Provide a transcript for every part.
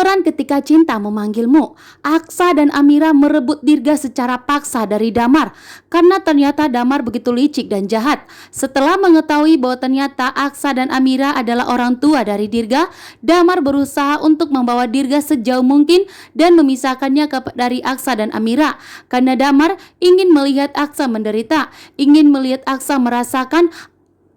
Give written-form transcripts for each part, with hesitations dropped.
Bocoran ketika cinta memanggilmu. Aksa dan Amira merebut Dirga secara paksa dari Damar karena ternyata Damar begitu licik dan jahat. Setelah mengetahui bahwa ternyata Aksa dan Amira adalah orang tua dari Dirga, Damar berusaha untuk membawa Dirga sejauh mungkin dan memisahkannya dari Aksa dan Amira. Karena Damar ingin melihat Aksa menderita, ingin melihat Aksa merasakan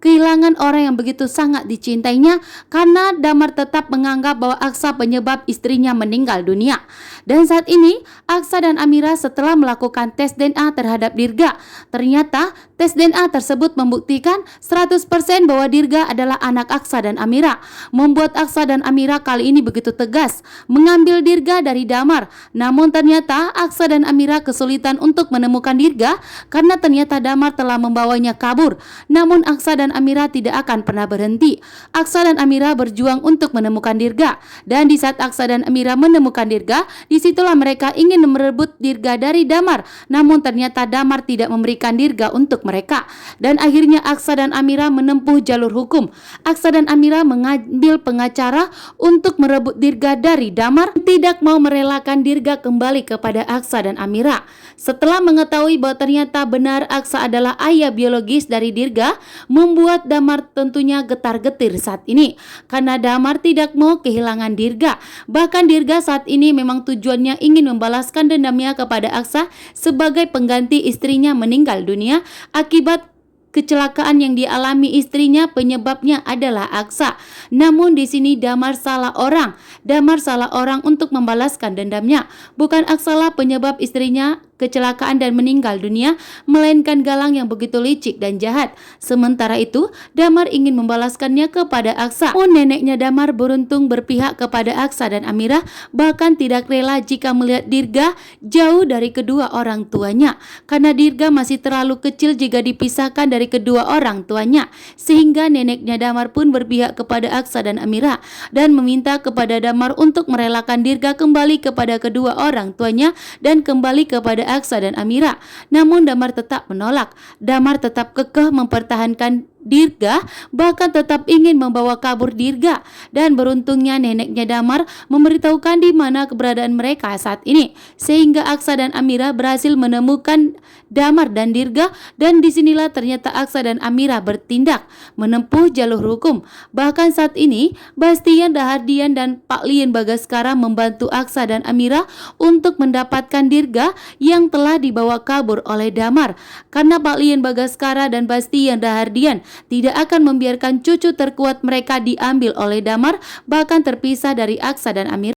kehilangan orang yang begitu sangat dicintainya, karena Damar tetap menganggap bahwa Aksa penyebab istrinya meninggal dunia. Dan saat ini Aksa dan Amira setelah melakukan tes DNA terhadap Dirga, ternyata tes DNA tersebut membuktikan 100% bahwa Dirga adalah anak Aksa dan Amira. Membuat Aksa dan Amira kali ini begitu tegas mengambil Dirga dari Damar. Namun ternyata Aksa dan Amira kesulitan untuk menemukan Dirga karena ternyata Damar telah membawanya kabur. Namun Aksa dan Amira tidak akan pernah berhenti. Aksa dan Amira berjuang untuk menemukan Dirga. Dan di saat Aksa dan Amira menemukan Dirga, disitulah mereka ingin merebut Dirga dari Damar. Namun ternyata Damar tidak memberikan Dirga untuk mereka. Dan akhirnya Aksa dan Amira menempuh jalur hukum. Aksa dan Amira mengambil pengacara untuk merebut Dirga dari Damar, tidak mau merelakan Dirga kembali kepada Aksa dan Amira. Setelah mengetahui bahwa ternyata benar Aksa adalah ayah biologis dari Dirga, membuat Damar tentunya getar-getir saat ini karena Damar tidak mau kehilangan Dirga. Bahkan Dirga saat ini memang tujuannya ingin membalaskan dendamnya kepada Aksa sebagai pengganti istrinya meninggal dunia akibat kecelakaan yang dialami istrinya, penyebabnya adalah Aksa. Namun di sini Damar salah orang. Damar salah orang untuk membalaskan dendamnya. Bukan Aksa lah penyebab istrinya kecelakaan dan meninggal dunia, melainkan Galang yang begitu licik dan jahat. Sementara itu Damar ingin membalaskannya kepada Aksa. Namun neneknya Damar beruntung berpihak kepada Aksa dan Amira, bahkan tidak rela jika melihat Dirga jauh dari kedua orang tuanya, karena Dirga masih terlalu kecil jika dipisahkan dari kedua orang tuanya. Sehingga neneknya Damar pun berpihak kepada Aksa dan Amira dan meminta kepada Damar untuk merelakan Dirga kembali kepada kedua orang tuanya dan kembali kepada Aksa dan Amira. Namun Damar tetap menolak. Damar tetap kekeh mempertahankan Dirga, bahkan tetap ingin membawa kabur Dirga. Dan beruntungnya neneknya Damar memberitahukan di mana keberadaan mereka saat ini, sehingga Aksa dan Amira berhasil menemukan Damar dan Dirga. Dan disinilah ternyata Aksa dan Amira bertindak menempuh jalur hukum. Bahkan saat ini Bastian, Rahardian dan Pak Lien Bagaskara membantu Aksa dan Amira untuk mendapatkan Dirga yang telah dibawa kabur oleh Damar, karena Pak Lien Bagaskara dan Bastian Rahardian tidak akan membiarkan cucu terkuat mereka diambil oleh Damar, bahkan terpisah dari Aksa dan Amira.